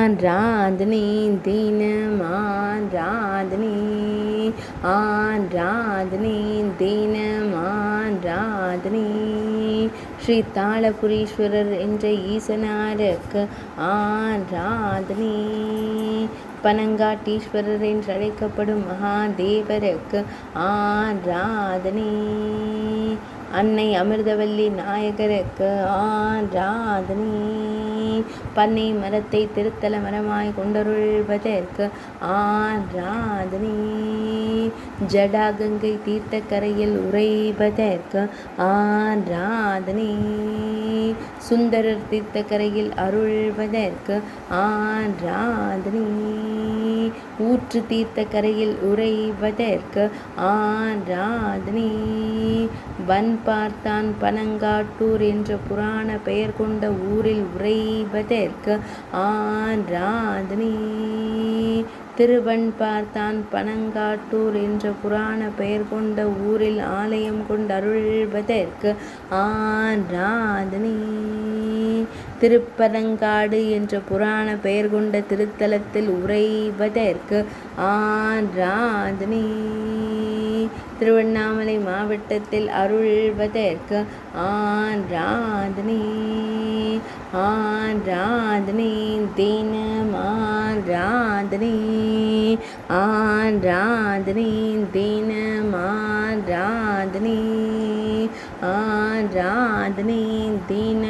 ஆராதனை தினம் ஆராதனை ஆராதனை தினம் ஆராதனை ஸ்ரீ தாளபுரீஸ்வரர் என்ற ஈசனாருக்கு ஆராதனை பனங்காட்டீஸ்வரர் என்று அழைக்கப்படும் மகாதேவருக்கு ஆராதனை அன்னை அமிர்தவல்லி நாயகருக்கு ஆராதனை பண்ணை மரத்தை திருத்தல மரமாய் கொண்டருள்வதற்கு ஆராதனை ஜடாகங்கை தீர்த்தக்கரையில் உறைவதற்கு ஆராதனை சுந்தரர் தீர்த்தக்கரையில் அருள்வதற்கு ஆராதனை ஊற்று தீர்த்தக்கரையில் உறைவதற்கு ஆராதனை வன் பார்த்தான் பனங்காட்டூர் என்ற புராண பெயர் கொண்ட ஊரில் உறைவதற்கு ஆராதனை திருவன் பார்த்தான் பனங்காட்டூர் என்ற புராண பெயர் கொண்ட ஊரில் ஆலயம் கொண்டருள்வதற்கு ஆராதனை திருப்பரங்காடு என்ற புராண பெயர் கொண்ட திருத்தலத்தில் உறைவதற்கு ஆராதனை திருவண்ணாமலை மாவட்டத்தில் அருள்வதற்கு ஆராதனை ஆராதனை தினம் ஆராதனை ஆராதனை தினம் ஆராதனை ஆராதனை தினம்